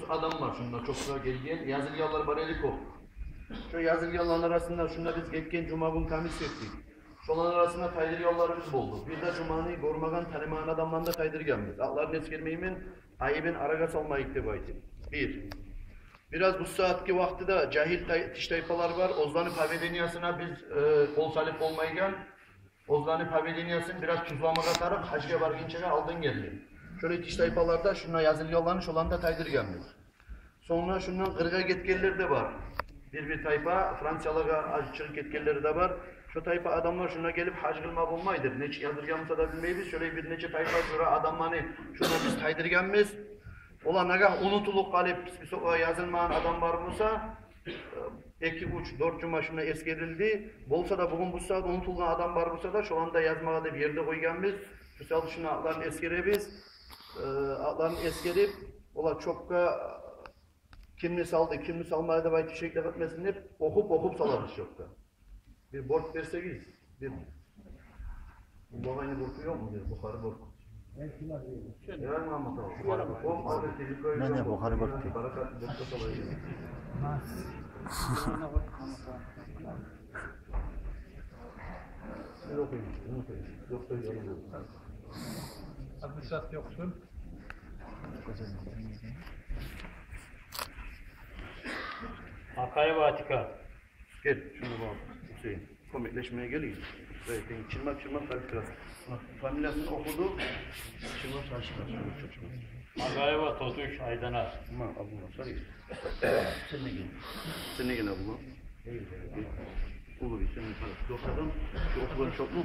adam var şunda çok sıra gelgen. Yazılganlar bareliko. Şu yazılganlar arasında şunda biz geçken cuma gün temis ettik. Şolan arasında taydır yollarımız oldu. Bir de cumanı gormagan tanımayan adamlarla taydır gelmez. Allah'ın eskermeyimin ayıbın araga salma iktibaydı. Biraz bu saatki vakti de cahil tiş tayfalar var. Ozlanı pavedeniyasına biz kol salip olmayken Ozlanı pavedeniyasını biraz tuzlama katarıp hacıya vargınçaga aldın geldi. Şöyle tiş tayfalarda şuna yazılı yollanış olan da taydır gelmez. Sonra şundan kırga getkenleri de var. Bir tayfa Fransalıga açık getkenleri de var. Şu tayfa adamlar şuna gelip hac kılma bulmaydır. Neçe yadırgamsa da bilmeyiz. Şöyle bir neçe tayfa sonra adamları şuna biz taydırganmız. Ola naga unutulup kalıp yazılmayan adam var olsa 2-3-4 cuma şuna eskerildi. Bolsa da bugün bu saat unutulgan adam var olsa da şu anda yazmağa da bir yerde koyganmız. Şu saat şuna atlarını eskerebiz. Atlarını eskerip ola çokka kimini saldı, kimini salmaya da belki şekilde etmesin hep okup salarız çokka. Bir borç verseniz, bir bu babayını borcu yok mu? Bukhara borcu. Ya Muhammed abi. Ne Bukhara borcu? Barakat borcu salayı. Ne okuyun? Yoksa yarım. Adresat yoksun. Hakkari ve Atika. Gel şunu bak Hüseyin. Komikleşmeye geliyor. Zaten çırmak karıştırar. Familyasını okudu. Çırmak karıştırar. Hakkari ve Totuş Aydana. Tamam abla sarayım. Sen ne gel abla? Olur bir senin parası. Yok adam. Şu okulun çok mu?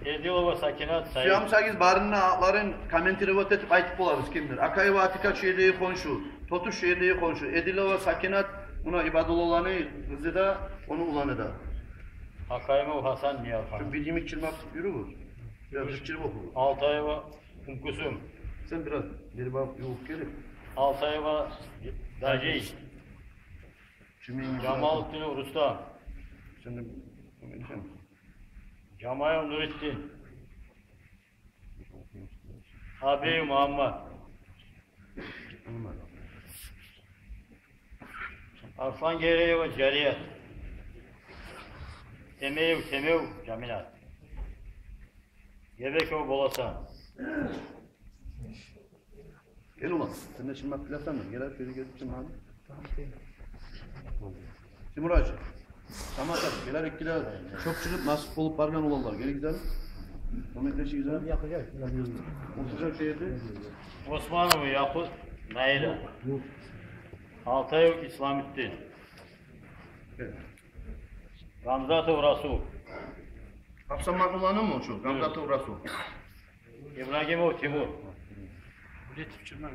Edilova Sakinat Sayın. Siyam sagiz barınna atların komentiri vatet aytıp olarız kimdir? Akay ve Atika şehirdeyi konuşu. Totuş şehirdeyi konuşu. Edilova Sakinat buna ibadol olanı kızı da onu ulanı da. Hakkari ve Hasan Niyafan. Şu bilgimi çırmak yürü bu. Biraz rıkçırı oku. Altay ve Kumkusum. Sen biraz bir bak yok gelip. Altay ve Dajey. Şimdi Cemalettin Rustam. Şimdi sen Cemal Nurettin. Abi Muhammed. Arslan Gereği ve Cariyet. Temev Camilat. Gebekov Bolasan. gel ulan. Sen de şimdi bak filasan mı? Gel şöyle gelip şimdi abi. Timur Hacı. Tamam tabii. Geler ikkiler çok çıkıp nasip olup bargan olanlar. Gel gidelim. Komikleşi güzel. Yakacak. Oturacak şehirde. Osmanlı Yakut Naila. Altay İslamettin. Evet. Ramzatov Rasul. Hapsan maklulanı mı o şu? Gamzatı Rasul. İbrahimov Timur.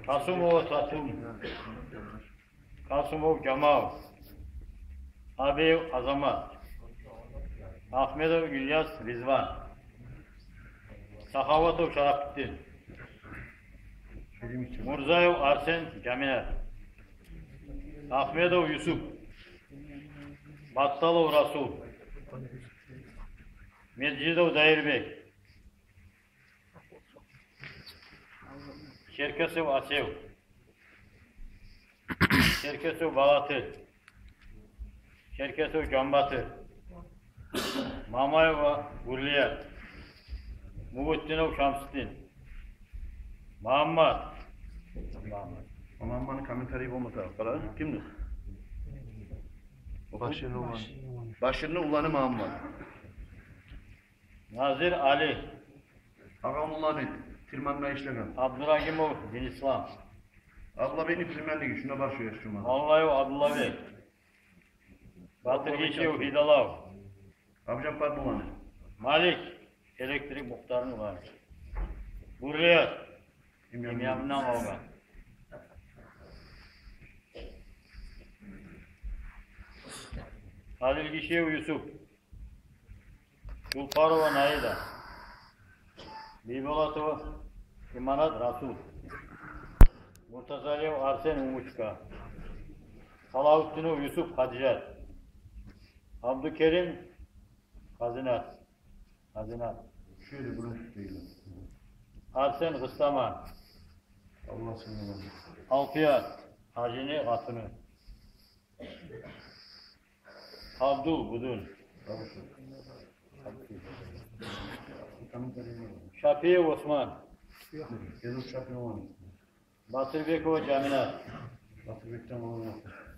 Kasımov Tatum. Kasımov Cemal. Abiyev Azamat. Ahmedov İlyas Rizvan. Sahavatov Şarafettin. Murzayev Arsen Camiler. Ahmedov Yusuf. Battalov Rasul. Medcidov Dairbek. Çerkesov Asev. Çerkesov Balatır. Çerkesov Cambatır. Mamayev Gurliyer. Muhittinov Şamsıddin. Muhammed. Aman komentari olmadı. Para kimdir? Başırlı ulanı. Başırlı ulanı Muhammed. Nazir Ali. Ağam ulanı. Tilmanla işlegen. Abdurrahimov Bin İslam. Abla beni filmenligi. Şuna baş ver şuna. Allayev Abdullah Bey. Batır Geçiyev Hidalav. Abcappar ulanı. Malik. Elektrik muhtarını var. Buraya. İmyamından olgan. Halil Gişev Yusuf. Gulparova Naida. Bibolatova İmanat Rasul. Murtazaliyev Arsen Umuçka. Salahuddinov Yusuf Hadicat. Abdükerim Hazinat. Şöyle bunu tutayım. Arsen Hıstaman. Allah Alfiyat, Hacini Hatunu. Abdul Budun. Şafiye Osman. Batırbekova Caminat.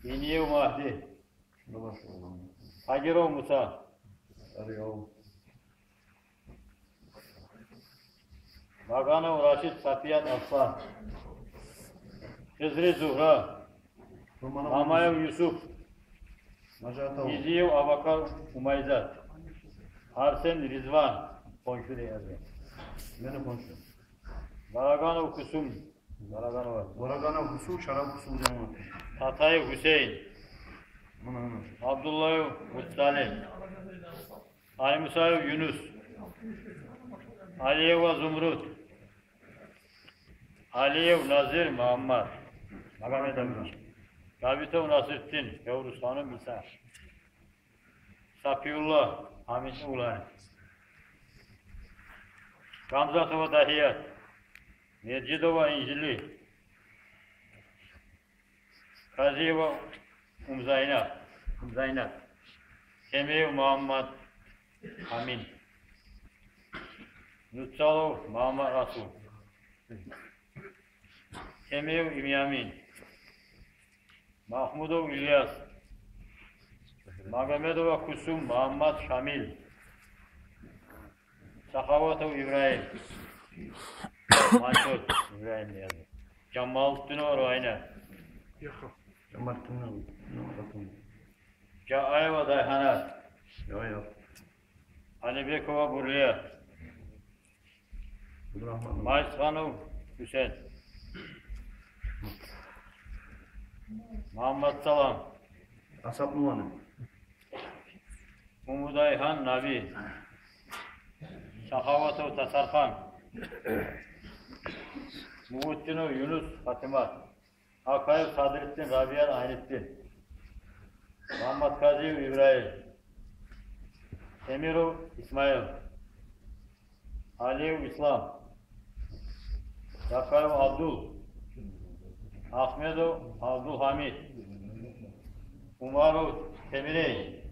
Yeniyev Mahdi. Hagirov Musa. Baganov Raşit Safiyat Aslan. Hızri Zuhra. Mamayev Yusuf. Yiziyev Abakar Umayzat. Arsen Rizvan. Konşu de yazıyor. Baraganov Kusum. Varagana husu, şarap husu cemaat. Tatayev Hüseyin. Abdullah Mustalim. Ali Musayev Yunus. Aliyev Zumrut. Aliyev Nazir Muhammed. Magamet Emre. Davitov Nasrettin. Yavuz Hanım İsa. Safiullah Hamid Ulan. Gamzatova Dahiyat. Mercidova İncili. Kaziyeva Umzaynat. Semeyev Muhammed Amin. Nutsalov Muhammed Rasul. Semeyev İmyamin. Mahmudov İlyas. Magomedova Kusum Muhammed Şamil. Sakhavatov İbrahim. Manşot İbrahim yazdı. Cemalettinov Rayna. Caayeva Dayhanat. Alibekova Buraya. Mayskanov Hüseyin. Muhammed Salam. Asap Numanı. Umudayhan Nabi. Sakhavatov Tasarkan. Muhittinov Yunus Fatıma. Akayev Sadrettin Rabiyar Aynettin. Muhammed Kaziyev İbrahim. Emirov İsmail. Aliyev İslam. Yakayev Abdul. Ahmedov Abdülhamid. Umarov Temirey.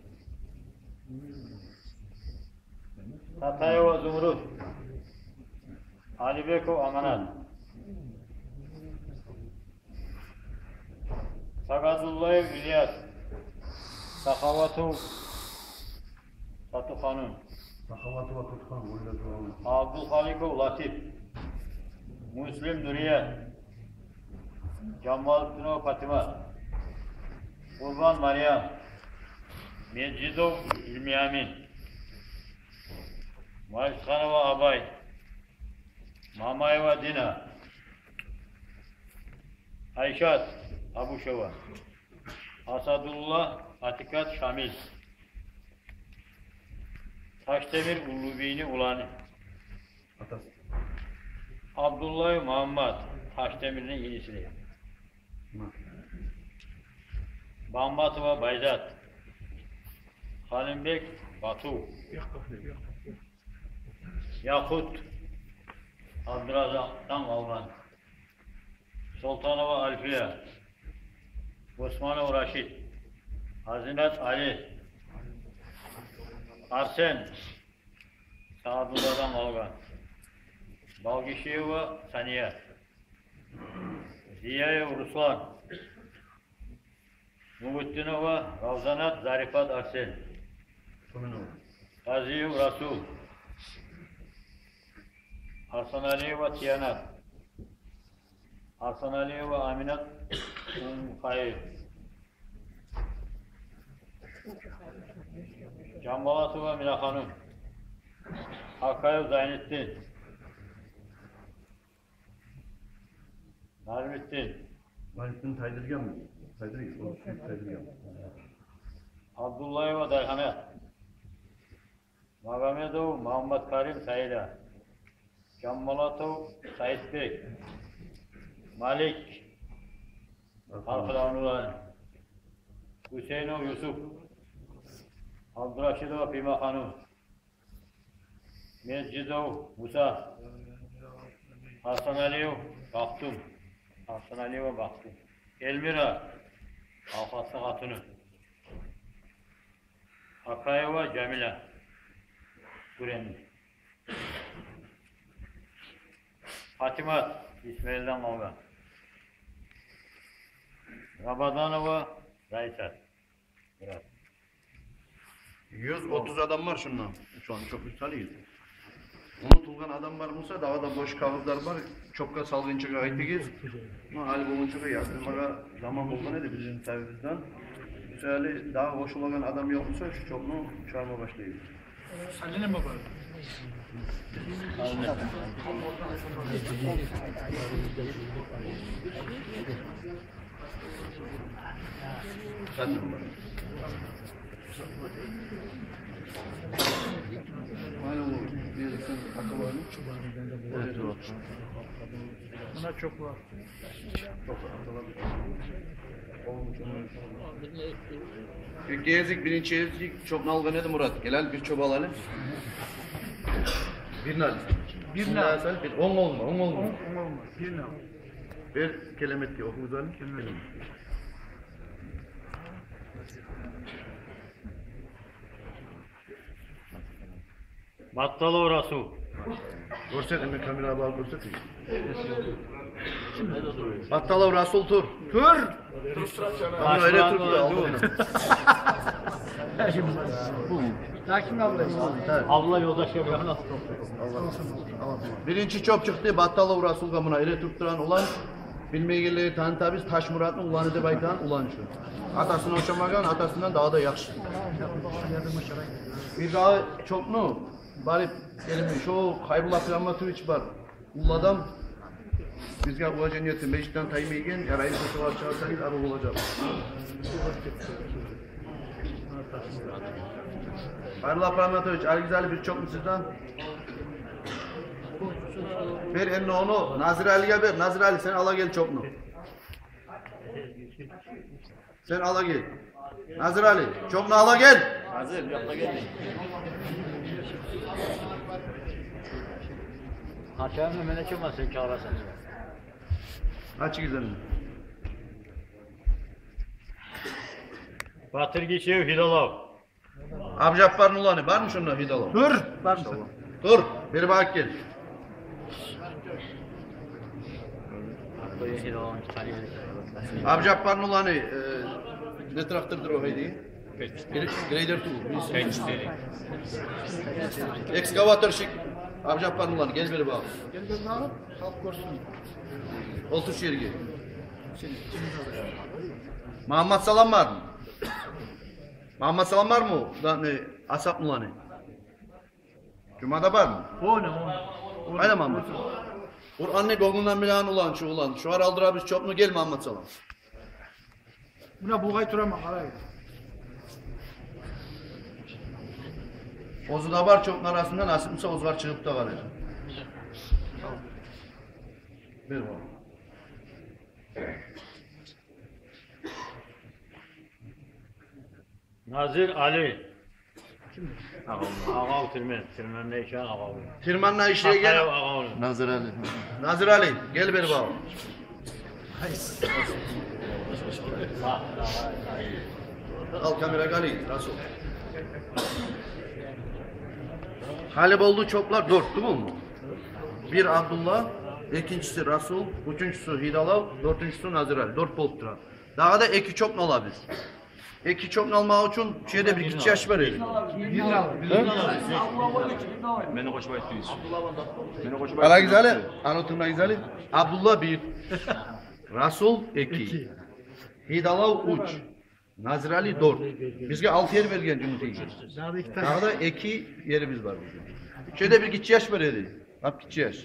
Tatayeva Zumrut. Alibekov Amanat. Sagadullayev İlyas. Sakhavatov Satukhanun. Abdülhalikov Latif. Müslim Nuriye. Cemalettinov Fatıma. Kurban Meryem. Mecidov İlmiyamin. Mayskanova Abay. Mamayeva Dina. Ayşat Abuşova. Asadullah Atikat Şamil. Taşdemir Ulubini Ulani. Abdullah Muhammed Taşdemir'in yenisi. Bambatova Bayzat. Halimbek Batu. Yakut Abdülazak'tan Alman. Sultanova Alfiye. Osmanov Raşit. Hazinat Ali. Arsen Saadullah'dan Algan. Balgişiyeva Saniye. Ziyayev Ruslan. Muhittinova Ravzanat Zarifat Arsen. Kaziyev Rasul. Hasan Aliyeva Tiyanat. Hasan Aliyeva Aminat Hayır. Cambalatova Mila Hanım. Akayev Zaynettin. Nazmettin. Taydırgan mı? Taydırgan. Abdullayeva Dayhanat. Magomedov Muhammed Karim Saida. Cambalatov Said Bey. Malik. Alkılanullah. Hüseyinov Yusuf. Abdurraşidova Pima Hanım. Mescidov Musa. Hasan Aliyev Baktum. Hasan Ali'ye baktı. Elmira, Afaslı hatunu. Akayeva Cemile. Kurenli. Fatimat, İsmail'den kavga. Rabadanova, Raysel. Biraz. 130 adam var şundan. Şu an çok müstalıyız. Unutulgan adam var Musa, daha da boş kağıtlar var. Çok da salgın çıkıyor ayıpıgız. Ama hali bulun çıkıyor yakınlara zaman buldu ne de bizim tabiimizden. Güzeli daha hoş olan adam yoksa şu çokluğu çağırma başlayayım. Annenin baba. Sen de bak. Hala olur. Diyorsun akıl var mı? Evet, var. Buna çok var. Çok bir gezik, birinci gezik çok nalga nedir Murat? Gelal bir çöp alalım. Bir nal. Bir nal. Bir 10 olma, 10 olma. Olmaz. Bir ne? Bir kelimet diyor, okumuz alalım. Kelimet. Battalı orası. Görset mi kamera bağlı görset. Battala Rasul Tur. Tur. Ama öyle Tur diyor. Hakim abla. Abla yoldaş yapıyor nasıl? Birinci çöp çıktı. Battala Rasul gamına öyle tutturan olan bilmeyeli tanıtabiz Taş Murat'ın ulanı da baytan ulan şu. Atasını hoşamagan, atasından daha da yakşı. Bir daha çok mu? Bari elimi şu Hayrullah Plamatoviç var. Uladam bizga ulaşan yetim meclisten tayyip yarayın koşu var çağırsanız arı olacak. Hayrullah Plamatoviç, Argizali bir çok mu sizden? Ver eline onu, Nazır Ali'ye ver. Nazır Ali sen ala gel çok mu? Sen ala gel. Nazır Ali, çok mu ala gel? Hazır, yapma geldi. Haşemle melek olmasın çağırasın. Aç güzelim. Batır geçiyor Hidalov. Abjappar'ın ulanı var mı şunda Hidalov? Dur. Var mısın? Dur, bir bak gel. Böyle Hidalov'un tanıyor. Abjappar'ın ulanı ne traktördür o heydi? Grader tool. Peçteli. Ekskavatör şık. Abjappar'ın ulanı gel bir bak. Gel gözünü alıp halk görsün. Otur şu yere gel. Muhammed Salam var mı? Muhammed Salam var mı? Da ne? Asap mı ulanı? Cuma'da var mı? O ne o? Aynen Muhammed. Kur'an ne golundan bilen ulan şu ulan. Şu ar aldır abi çok mu gel Muhammed Salam. Buna bulgay turama karayı. Ozu da var çok arasında nasipse oz var çıkıp da var. Ver bana. Nazır Ali. Ağa Tirmen. Tirmen ne işe ağa olur. Firmanla işe gel. Ağa olur. Nazır Ali. Nazır Ali gel bir bak. Al kamera gali. Nasıl? Halep oldu çoklar 4 değil mi? Bir Abdullah, ikincisi Rasul, üçüncüsü Hidalav, dördüncüsü Nazır Ali. 4 bolttur. Daha da eki çok ne olabilir? Eki çok ne almak için şeyde bir iki yaş var eli. Bir ne al? Beni koşma ettiyiz. Beni koşma Ala güzeli, anlatımda güzeli. Abdullah 1, Rasul 2, Hidalav 3, Nazır Ali 4. Bizge 6 yer vergen cümleyi. Daha iki tane. Daha da 2 yerimiz var bugün. Şeyde bir iki yaş var eli. Hep iki yaş.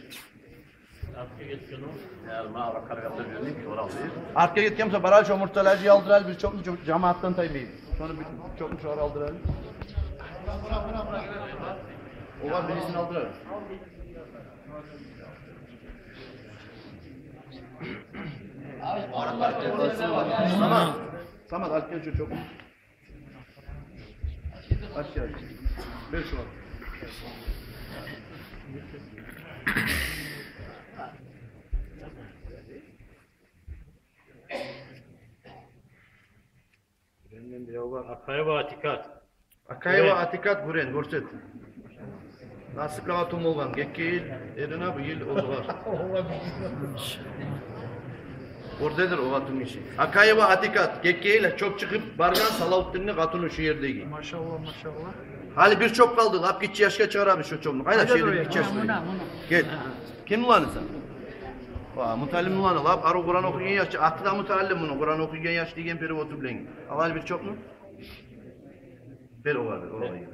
Arkaya gittiğimizde baraj omurtalacıyı aldıralım. Biz çok mu cemaattan tayyip. Sonra çok mu şuar aldıralım. O var birisini aldıralım. Samat arkaya çok mu? Aç gel. Ver şu an. Akaya ve Atikat. Akaya ve Atikat Guren, görset. Nasipli hatun olgan, gekki yıl, erine bu yıl oldular. Oradadır o hatun işi. Akaya ve Atikat, gekki yıl çok çıkıp bargan Salahuddin'in hatunu şu yerdeki. Maşallah maşallah. Hali bir çok kaldı, lap gitçi yaşka çıkaramış şu çomluk. Hayda şeyden gitçi yaşka. Gel. Kim ulanı sen? Vaa, mutallim ulanı lap, arı Kur'an okuyan yaşlı. Atı da mutallim bunu, Kur'an okuyan yaşlı diyen peri otur bilen. Hali bir çok mu? Ver o vardır, oraya gel.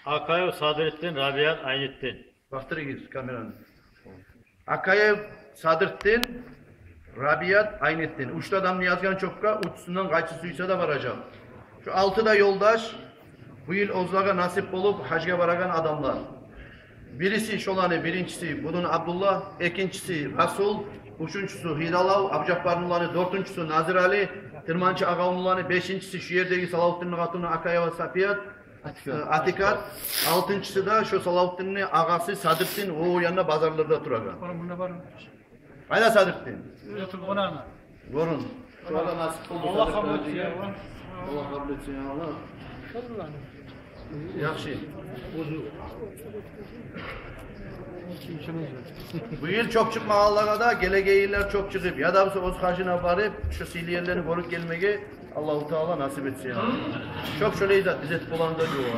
Akaya ve Sadrettin, Rabiyat Aynettin. Baktır gir kameranı. Akaya Sadrettin, Rabiyat Aynettin. Uçta adam yazgan çokka, uçsundan kaçı suysa da varacak. Şu altı da yoldaş, bu yıl Ozlağa nasip olup hacga varagan adamlar. Birisi şolanı, birincisi bunun Abdullah, ikincisi Rasul, üçüncüsü Hidalav, Abcahbar'ın dördüncüsü Nazir Ali, Tırmancı Ağaunluğanı, beşincisi şu yerdeki Salahuddin'in hatunu Akaya ve Safiyat, Atikat, altıncısı da şu Salahuddin'in ağası Sadrettin, o yanına bazarlarda duragan. Oğlum bunda var mı? Hayda Sadrettin. Götür konağına. Görün. Şu anda nasip oldu. Allah kabul etsin ya. Allah kabul etsin ya Allah. Yaxşı. Bu yıl çok çıkmağalara da gelegeyiller çok çıkıp ya da öz hacına varıp şu siliyerlerini korup gelmeye Allah-u Teala nasip etsin ya. Çok şöyle izah, bize bulandı diyor.